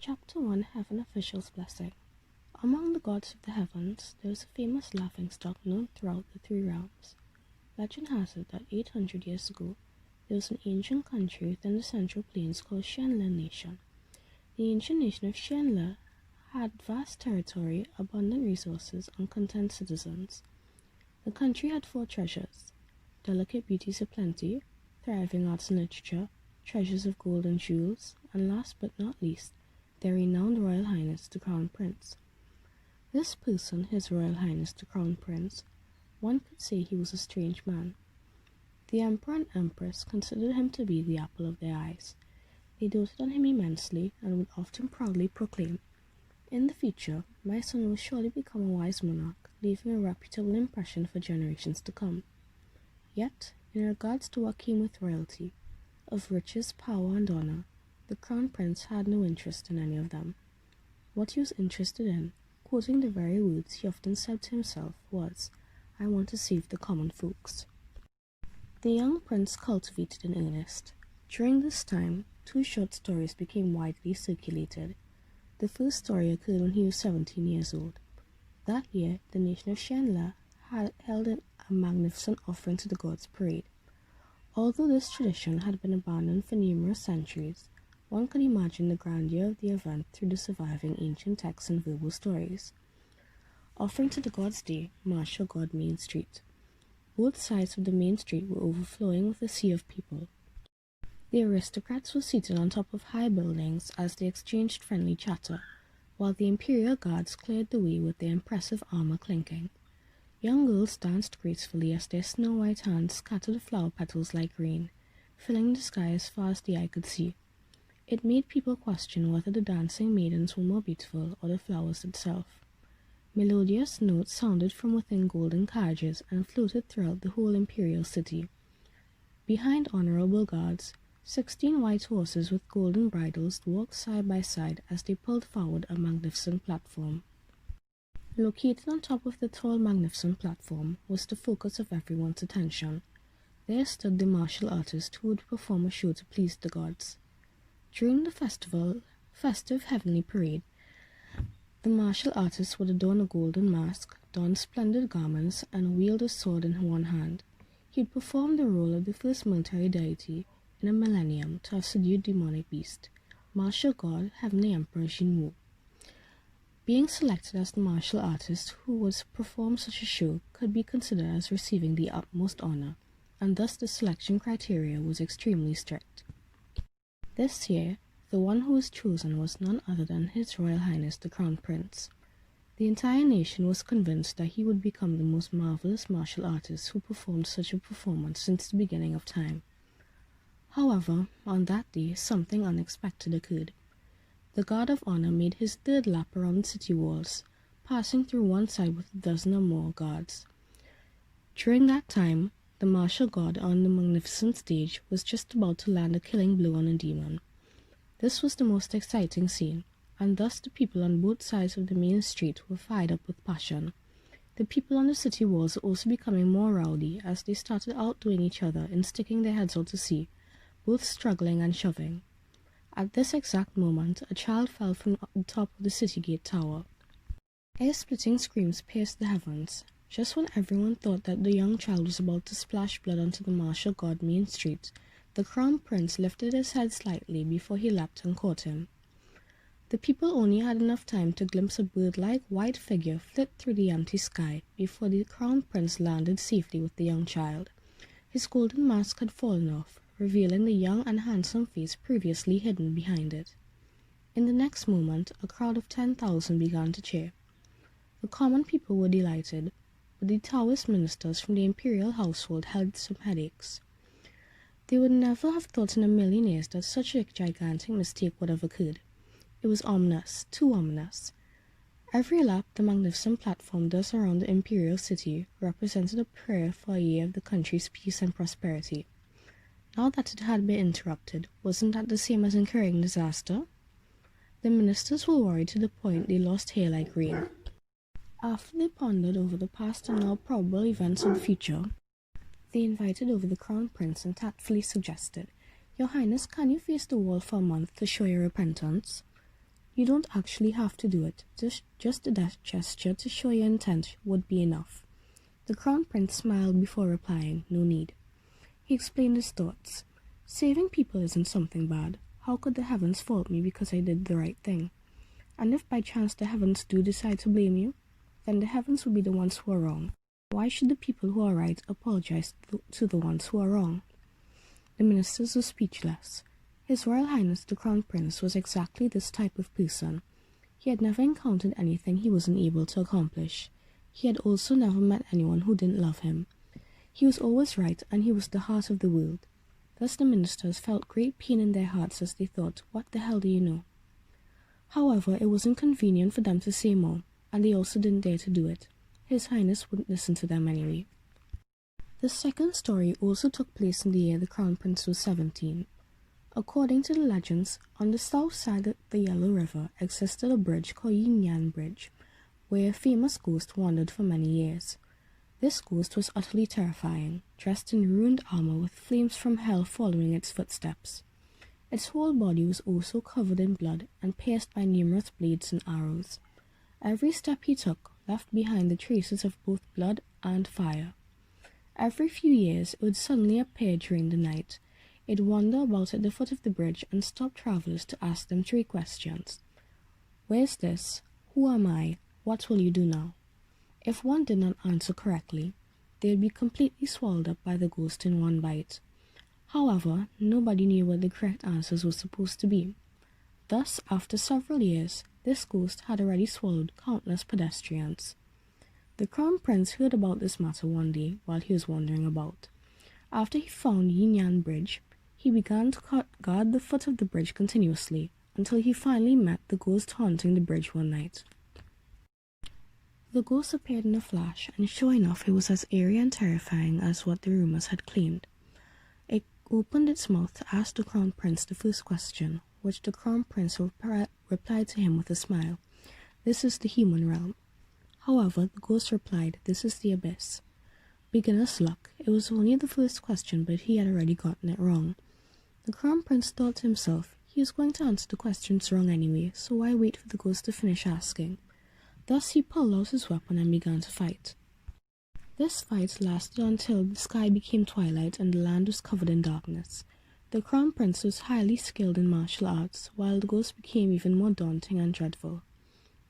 Chapter 1 Heaven Officials' Blessing. Among the gods of the heavens, there is a famous laughingstock known throughout the three realms. Legend has it that 800 years ago, there was an ancient country within the Central Plains called Shenle Nation. The ancient nation of Shenle had vast territory, abundant resources, and content citizens. The country had four treasures: delicate beauties aplenty, thriving arts and literature, treasures of gold and jewels, and last but not least, their renowned Royal Highness the Crown Prince. This person, His Royal Highness the Crown Prince, one could say he was a strange man. The Emperor and Empress considered him to be the apple of their eyes. They doted on him immensely and would often proudly proclaim, "In the future, my son will surely become a wise monarch, leaving a reputable impression for generations to come." Yet, in regards to what came with royalty, of riches, power, and honor, the Crown Prince had no interest in any of them. What he was interested in, quoting the very words he often said to himself, was, "I want to save the common folks." The young prince cultivated in earnest. During this time, two short stories became widely circulated. The first story occurred when he was 17 years old. That year, the nation of Shenle had held a magnificent offering to the gods parade. Although this tradition had been abandoned for numerous centuries, one could imagine the grandeur of the event through the surviving ancient texts and verbal stories. Offering to the gods' day, Marshall God Main Street. Both sides of the main street were overflowing with a sea of people. The aristocrats were seated on top of high buildings as they exchanged friendly chatter, while the imperial guards cleared the way with their impressive armor clinking. Young girls danced gracefully as their snow-white hands scattered flower petals like rain, filling the sky as far as the eye could see. It made people question whether the dancing maidens were more beautiful or the flowers itself. Melodious notes sounded from within golden carriages and floated throughout the whole imperial city. Behind honorable guards, 16 white horses with golden bridles walked side by side as they pulled forward a magnificent platform. Located on top of the tall, magnificent platform was the focus of everyone's attention. There stood the martial artist who would perform a show to please the gods. During the festive heavenly parade, the martial artist would adorn a golden mask, don splendid garments, and wield a sword in one hand. He would perform the role of the first military deity in a millennium to have subdued demonic beast, martial god Heavenly Emperor Jinwu. Being selected as the martial artist who would perform such a show could be considered as receiving the utmost honor, and thus the selection criteria was extremely strict. This year, the one who was chosen was none other than His Royal Highness the Crown Prince. The entire nation was convinced that he would become the most marvelous martial artist who performed such a performance since the beginning of time. However, on that day, something unexpected occurred. The guard of honor made his third lap around the city walls, passing through one side with a dozen or more guards. During that time, the martial god on the magnificent stage was just about to land a killing blow on a demon. This was the most exciting scene, and thus the people on both sides of the main street were fired up with passion. The people on the city walls were also becoming more rowdy as they started outdoing each other and sticking their heads out to sea, both struggling and shoving. At this exact moment, a child fell from the top of the city gate tower. Air-splitting screams pierced the heavens. Just when everyone thought that the young child was about to splash blood onto the martial god Main Street, the Crown Prince lifted his head slightly before he leapt and caught him. The people only had enough time to glimpse a bird-like white figure flit through the empty sky before the Crown Prince landed safely with the young child. His golden mask had fallen off, revealing the young and handsome face previously hidden behind it. In the next moment, a crowd of 10,000 began to cheer. The common people were delighted, but the Taoist ministers from the imperial household had some headaches. They would never have thought in a million years that such a gigantic mistake would have occurred. It was ominous, too ominous. Every lap the magnificent platform does around the imperial city represented a prayer for a year of the country's peace and prosperity. Now that it had been interrupted, wasn't that the same as incurring disaster? The ministers were worried to the point they lost hair like rain. After they pondered over the past and now probable events of the future, they invited over the Crown Prince and tactfully suggested, "Your Highness, can you face the wall for a month to show your repentance?" You don't actually have to do it. Just a gesture to show your intent would be enough. The Crown Prince smiled before replying, no need. He explained his thoughts. Saving people isn't something bad. How could the heavens fault me because I did the right thing? And if by chance the heavens do decide to blame you, then the heavens will be the ones who are wrong. Why should the people who are right apologize to the ones who are wrong? The ministers were speechless. His Royal Highness the Crown Prince was exactly this type of person. He had never encountered anything he wasn't able to accomplish. He had also never met anyone who didn't love him. He was always right, and he was the heart of the world. Thus the ministers felt great pain in their hearts as they thought, what the hell do you know? However, it wasn't convenient for them to say more, and they also didn't dare to do it. His Highness wouldn't listen to them anyway. The second story also took place in the year the Crown Prince was 17. According to the legends, on the south side of the Yellow River existed a bridge called Yin Yang Bridge, where a famous ghost wandered for many years. This ghost was utterly terrifying, dressed in ruined armor with flames from hell following its footsteps. Its whole body was also covered in blood and pierced by numerous blades and arrows. Every step he took left behind the traces of both blood and fire. Every few years it would suddenly appear during the night. It'd wander about at the foot of the bridge and stop travelers to ask them 3 questions. Where's this? Who am I? What will you do now? If one did not answer correctly, they would be completely swallowed up by the ghost in one bite. However, nobody knew what the correct answers were supposed to be. Thus, after several years, this ghost had already swallowed countless pedestrians. The Crown Prince heard about this matter one day while he was wandering about. After he found Yin Yang Bridge, he began to guard the foot of the bridge continuously until he finally met the ghost haunting the bridge one night. The ghost appeared in a flash, and sure enough, it was as eerie and terrifying as what the rumors had claimed. It opened its mouth to ask the Crown Prince the first question, which the Crown Prince replied to him with a smile. This is the human realm. However, the ghost replied, this is the abyss. Beginner's luck. It was only the first question, but he had already gotten it wrong. The Crown Prince thought to himself, he was going to answer the questions wrong anyway, so why wait for the ghost to finish asking? Thus he pulled out his weapon and began to fight. This fight lasted until the sky became twilight and the land was covered in darkness. The Crown Prince was highly skilled in martial arts, while the ghost became even more daunting and dreadful.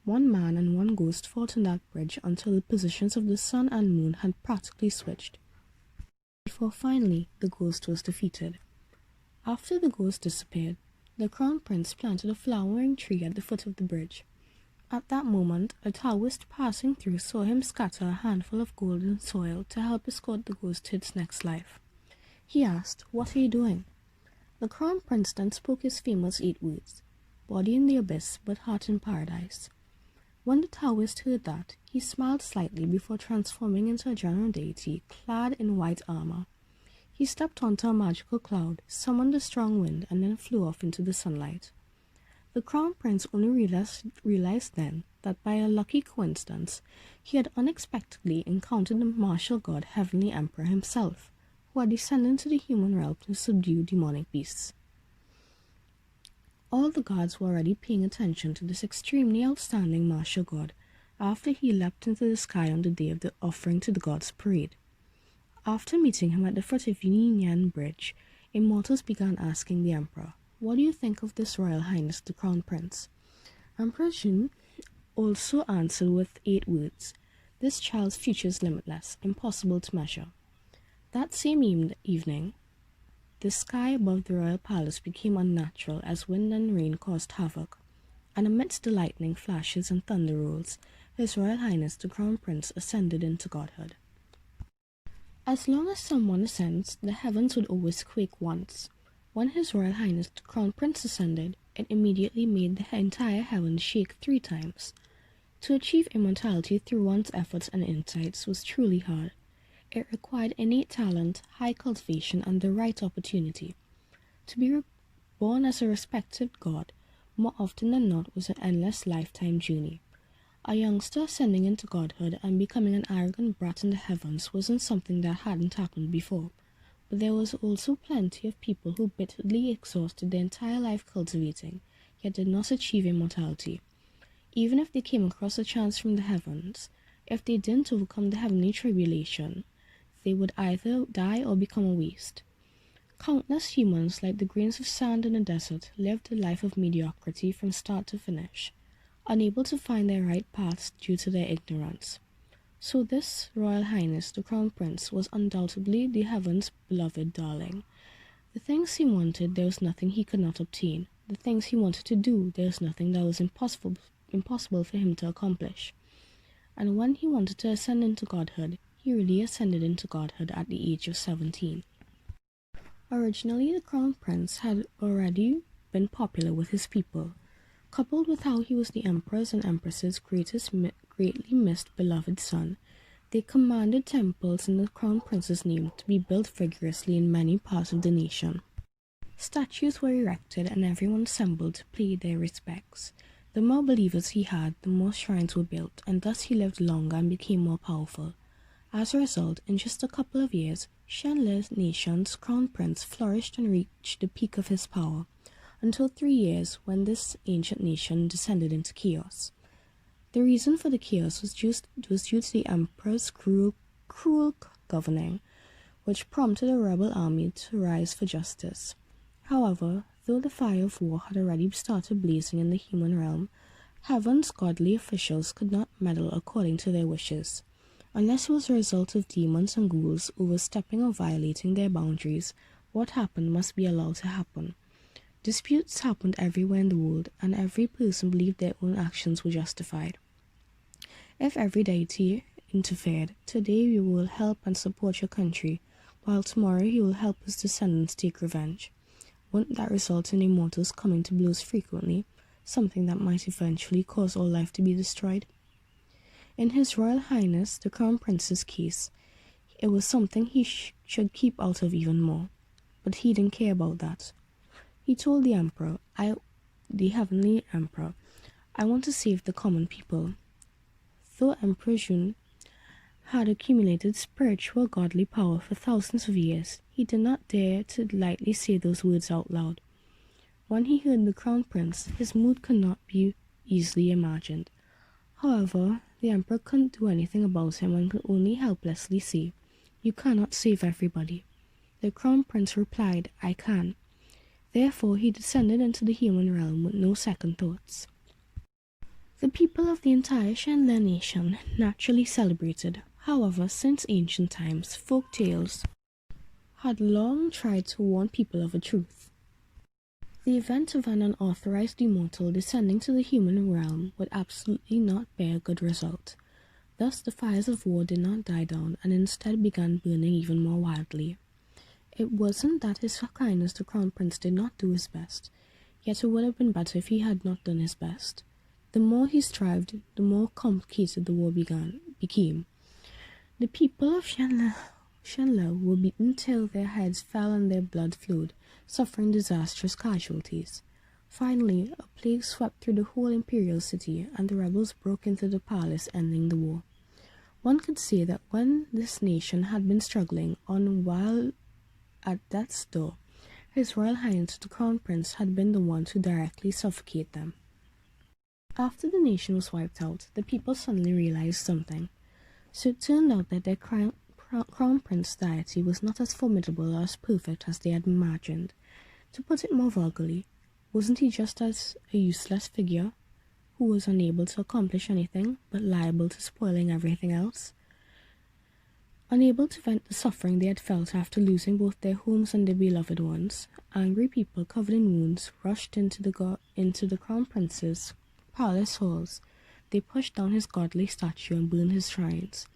One man and one ghost fought on that bridge until the positions of the sun and moon had practically switched, before finally the ghost was defeated. After the ghost disappeared, the Crown Prince planted a flowering tree at the foot of the bridge. At that moment, a Taoist passing through saw him scatter a handful of golden soil to help escort the ghost to its next life. He asked, "What are you doing?" The Crown Prince then spoke his famous 8 words, "Body in the abyss, but heart in paradise." When the Taoist heard that, he smiled slightly before transforming into a general deity clad in white armor. He stepped onto a magical cloud, summoned a strong wind, and then flew off into the sunlight. The Crown Prince only realized then that by a lucky coincidence, he had unexpectedly encountered the martial god Heavenly Emperor himself, who had descended into the human realm to subdue demonic beasts. All the gods were already paying attention to this extremely outstanding martial god after he leapt into the sky on the day of the offering to the gods parade. After meeting him at the foot of Yin Yang Bridge, immortals began asking the emperor, "What do you think of this Royal Highness the Crown Prince?" Emperor Jun also answered with 8 words, "This child's future is limitless, impossible to measure." That same evening, the sky above the royal palace became unnatural as wind and rain caused havoc, and amidst the lightning flashes and thunder rolls, His Royal Highness the Crown Prince ascended into godhood. As long as someone ascends, the heavens would always quake once. When His Royal Highness the Crown Prince ascended, it immediately made the entire heavens shake 3 times. To achieve immortality through one's efforts and insights was truly hard. It required innate talent, high cultivation, and the right opportunity. To be born as a respected god, more often than not, was an endless lifetime journey. A youngster ascending into godhood and becoming an arrogant brat in the heavens wasn't something that hadn't happened before, but there was also plenty of people who bitterly exhausted their entire life cultivating, yet did not achieve immortality. Even if they came across a chance from the heavens, if they didn't overcome the heavenly tribulation, they would either die or become a waste. Countless humans, like the grains of sand in a desert, lived a life of mediocrity from start to finish, unable to find their right paths due to their ignorance. So this Royal Highness, the Crown Prince, was undoubtedly the heaven's beloved darling. The things he wanted, there was nothing he could not obtain. The things he wanted to do, there was nothing that was impossible for him to accomplish. And when he wanted to ascend into godhood, he really ascended into godhood at the age of 17. Originally, the Crown Prince had already been popular with his people. Coupled with how he was the Emperor's and Empress's greatly missed beloved son, they commanded temples in the Crown Prince's name to be built vigorously in many parts of the nation. Statues were erected and everyone assembled to pay their respects. The more believers he had, the more shrines were built, and thus he lived longer and became more powerful. As a result, in just a couple of years, Shenle's nation's crown prince flourished and reached the peak of his power, until 3 years when this ancient nation descended into chaos. The reason for the chaos was due to the emperor's cruel governing, which prompted a rebel army to rise for justice. However, though the fire of war had already started blazing in the human realm, heaven's godly officials could not meddle according to their wishes. Unless it was a result of demons and ghouls overstepping or violating their boundaries, what happened must be allowed to happen. Disputes happened everywhere in the world, and every person believed their own actions were justified. If every deity interfered, today we will help and support your country, while tomorrow he will help his descendants take revenge. Wouldn't that result in immortals coming to blows frequently, something that might eventually cause all life to be destroyed? In His Royal Highness, the Crown Prince's case, it was something he should keep out of even more. But he didn't care about that. He told the Emperor, the Heavenly Emperor, I want to save the common people. Though Emperor Jun had accumulated spiritual godly power for thousands of years, he did not dare to lightly say those words out loud. When he heard the Crown Prince, his mood could not be easily imagined. However, the Emperor couldn't do anything about him and could only helplessly say, You cannot save everybody. The Crown Prince replied, I can. Therefore, he descended into the human realm with no second thoughts. The people of the entire Shenle nation naturally celebrated. However, since ancient times, folk tales had long tried to warn people of a truth. The event of an unauthorized immortal descending to the human realm would absolutely not bear a good result. Thus, the fires of war did not die down and instead began burning even more wildly. It wasn't that His Highness the Crown Prince did not do his best, yet it would have been better if he had not done his best. The more he strived, the more complicated the war became. The people of Shenle were beaten till their heads fell and their blood flowed, suffering disastrous casualties. Finally, a plague swept through the whole imperial city, and the rebels broke into the palace, ending the war. One could say that when this nation had been struggling on while at death's door, His Royal Highness the Crown Prince had been the one to directly suffocate them. After the nation was wiped out, the people suddenly realized something. So it turned out that their Crown Prince deity was not as formidable or as perfect as they had imagined. To put it more vulgarly, wasn't he just as a useless figure who was unable to accomplish anything but liable to spoiling everything else? Unable to vent the suffering they had felt after losing both their homes and their beloved ones, angry people covered in wounds rushed into the Crown Prince's palace halls. They pushed down his godly statue and burned his shrines.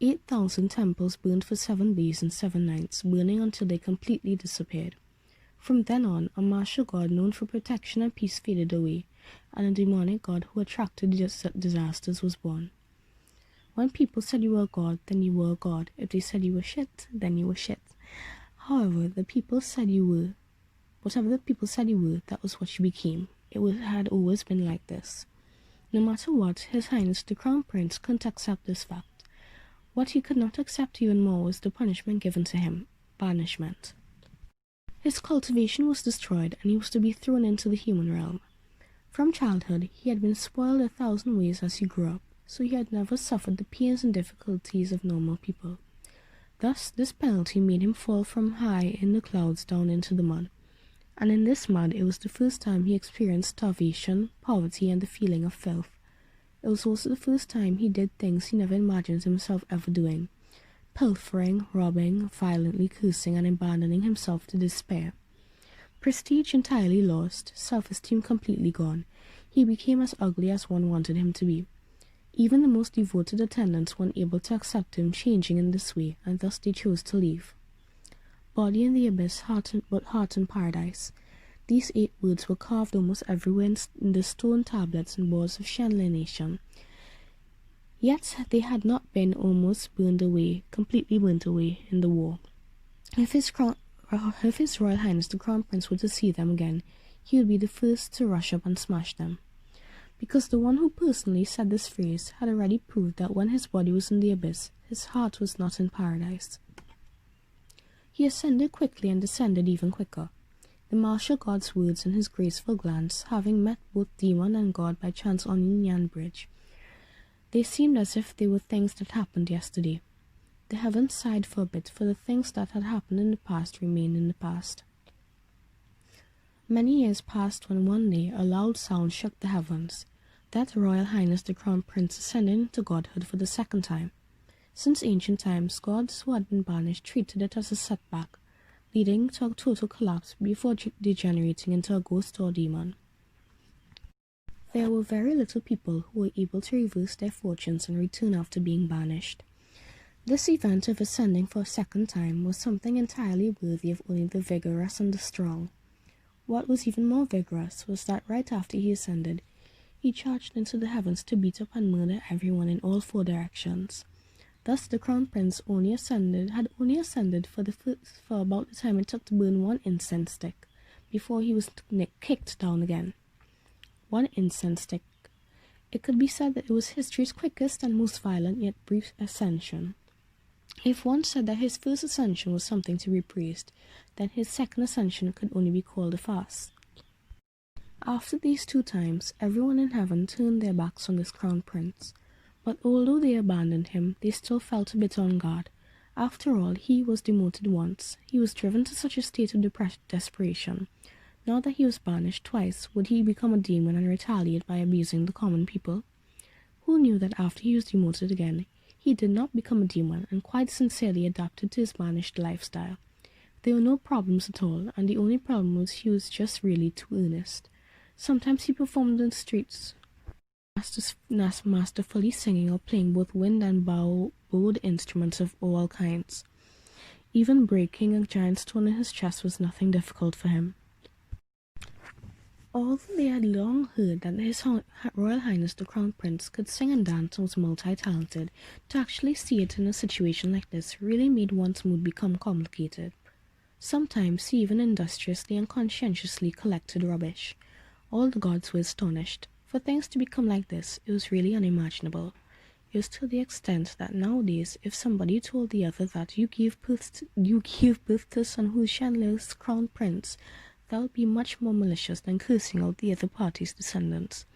8,000 temples burned for 7 days and 7 nights, burning until they completely disappeared. From then on, a martial god known for protection and peace faded away, and a demonic god who attracted disasters was born. When people said you were a god, then you were a god. If they said you were shit, then you were shit. However, whatever the people said you were, that was what you became. Had always been like this. No matter what, His Highness the Crown Prince couldn't accept this fact. What he could not accept even more was the punishment given to him, banishment. His cultivation was destroyed, and he was to be thrown into the human realm. From childhood, he had been spoiled 1,000 ways as he grew up, so he had never suffered the pains and difficulties of normal people. Thus, this penalty made him fall from high in the clouds down into the mud. And in this mud, it was the first time he experienced starvation, poverty, and the feeling of filth. It was also the first time he did things he never imagined himself ever doing: pilfering, robbing, violently cursing, and abandoning himself to despair. Prestige entirely lost, self-esteem completely gone, he became as ugly as one wanted him to be. Even the most devoted attendants weren't able to accept him changing in this way, and thus they chose to leave. Body in the abyss, but heart in paradise. These 8 words were carved almost everywhere in the stone tablets and boards of Shenle Nation. Yet they had not been almost completely burned away in the war. If His Royal Highness the Crown Prince were to see them again, he would be the first to rush up and smash them. Because the one who personally said this phrase had already proved that when his body was in the abyss, his heart was not in paradise. He ascended quickly and descended even quicker, the martial god's words and his graceful glance having met both demon and god by chance on Yin Yan Bridge. They seemed as if they were things that happened yesterday. The heavens sighed for a bit, for the things that had happened in the past remained in the past. Many years passed when one day a loud sound shook the heavens. That Royal Highness the Crown Prince ascended into godhood for the second time. Since ancient times, gods who had been banished treated it as a setback, leading to a total collapse before degenerating into a ghost or demon. There were very little people who were able to reverse their fortunes and return after being banished. This event of ascending for a second time was something entirely worthy of only the vigorous and the strong. What was even more vigorous was that right after he ascended, he charged into the heavens to beat up and murder everyone in all 4 directions. Thus the Crown Prince had only ascended for about the time it took to burn 1 incense stick, before he was kicked down again. 1 incense stick. It could be said that it was history's quickest and most violent yet brief ascension. If one said that his first ascension was something to be praised, then his second ascension could only be called a farce. After these 2 times, everyone in heaven turned their backs on this Crown Prince. But although they abandoned him, they still felt a bit on guard. After all, he was demoted once. He was driven to such a state of desperation. Now that he was banished twice, would he become a demon and retaliate by abusing the common people? Who knew that after he was demoted again, he did not become a demon and quite sincerely adapted to his banished lifestyle? There were no problems at all, and the only problem was he was just really too earnest. Sometimes he performed in the streets, masterfully singing or playing both wind and bowed instruments of all kinds. Even breaking a giant stone in his chest was nothing difficult for him. Although they had long heard that His Royal Highness the Crown Prince could sing and dance and was multi-talented, to actually see it in a situation like this really made one's mood become complicated. Sometimes he even industriously and conscientiously collected rubbish. All the gods were astonished. For things to become like this, it was really unimaginable. It was to the extent that nowadays, if somebody told the other that you gave birth to a son who is Shenle's Crown Prince, that would be much more malicious than cursing out the other party's descendants.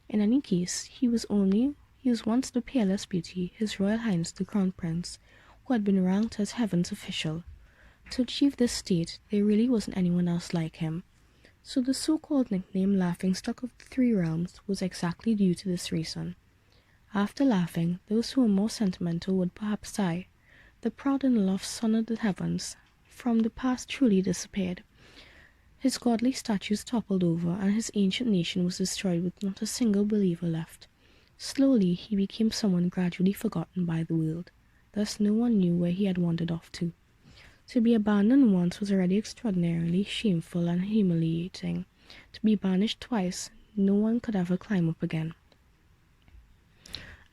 In any case, he was once the peerless beauty, His Royal Highness the Crown Prince, who had been ranked as heaven's official. To achieve this state, there really wasn't anyone else like him. So the so-called nickname Laughingstock of the 3 Realms was exactly due to this reason. After laughing, those who were more sentimental would perhaps sigh. The proud and loved son of the heavens from the past truly disappeared. His godly statues toppled over, and his ancient nation was destroyed with not a single believer left. Slowly he became someone gradually forgotten by the world. Thus no one knew where he had wandered off to. To be abandoned once was already extraordinarily shameful and humiliating. To be banished twice, no one could ever climb up again.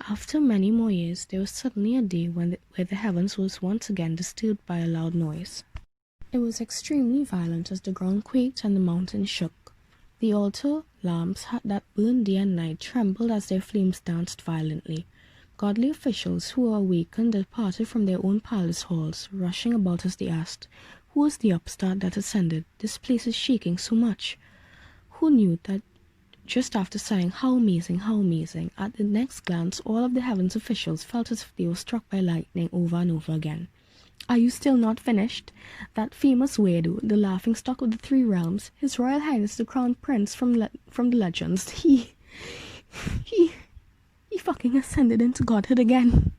After many more years, there was suddenly a day where the heavens was once again disturbed by a loud noise. It was extremely violent as the ground quaked and the mountains shook. The altar lamps that burned day and night trembled as their flames danced violently. Godly officials who were awakened departed from their own palace halls, rushing about as they asked, "Who was the upstart that ascended? This place is shaking so much." Who knew that just after saying, how amazing, at the next glance, all of the heavens officials felt as if they were struck by lightning over and over again. Are you still not finished? That famous weirdo, the laughingstock of the three realms, His Royal Highness the Crown Prince from the legends, he fucking ascended into godhood again.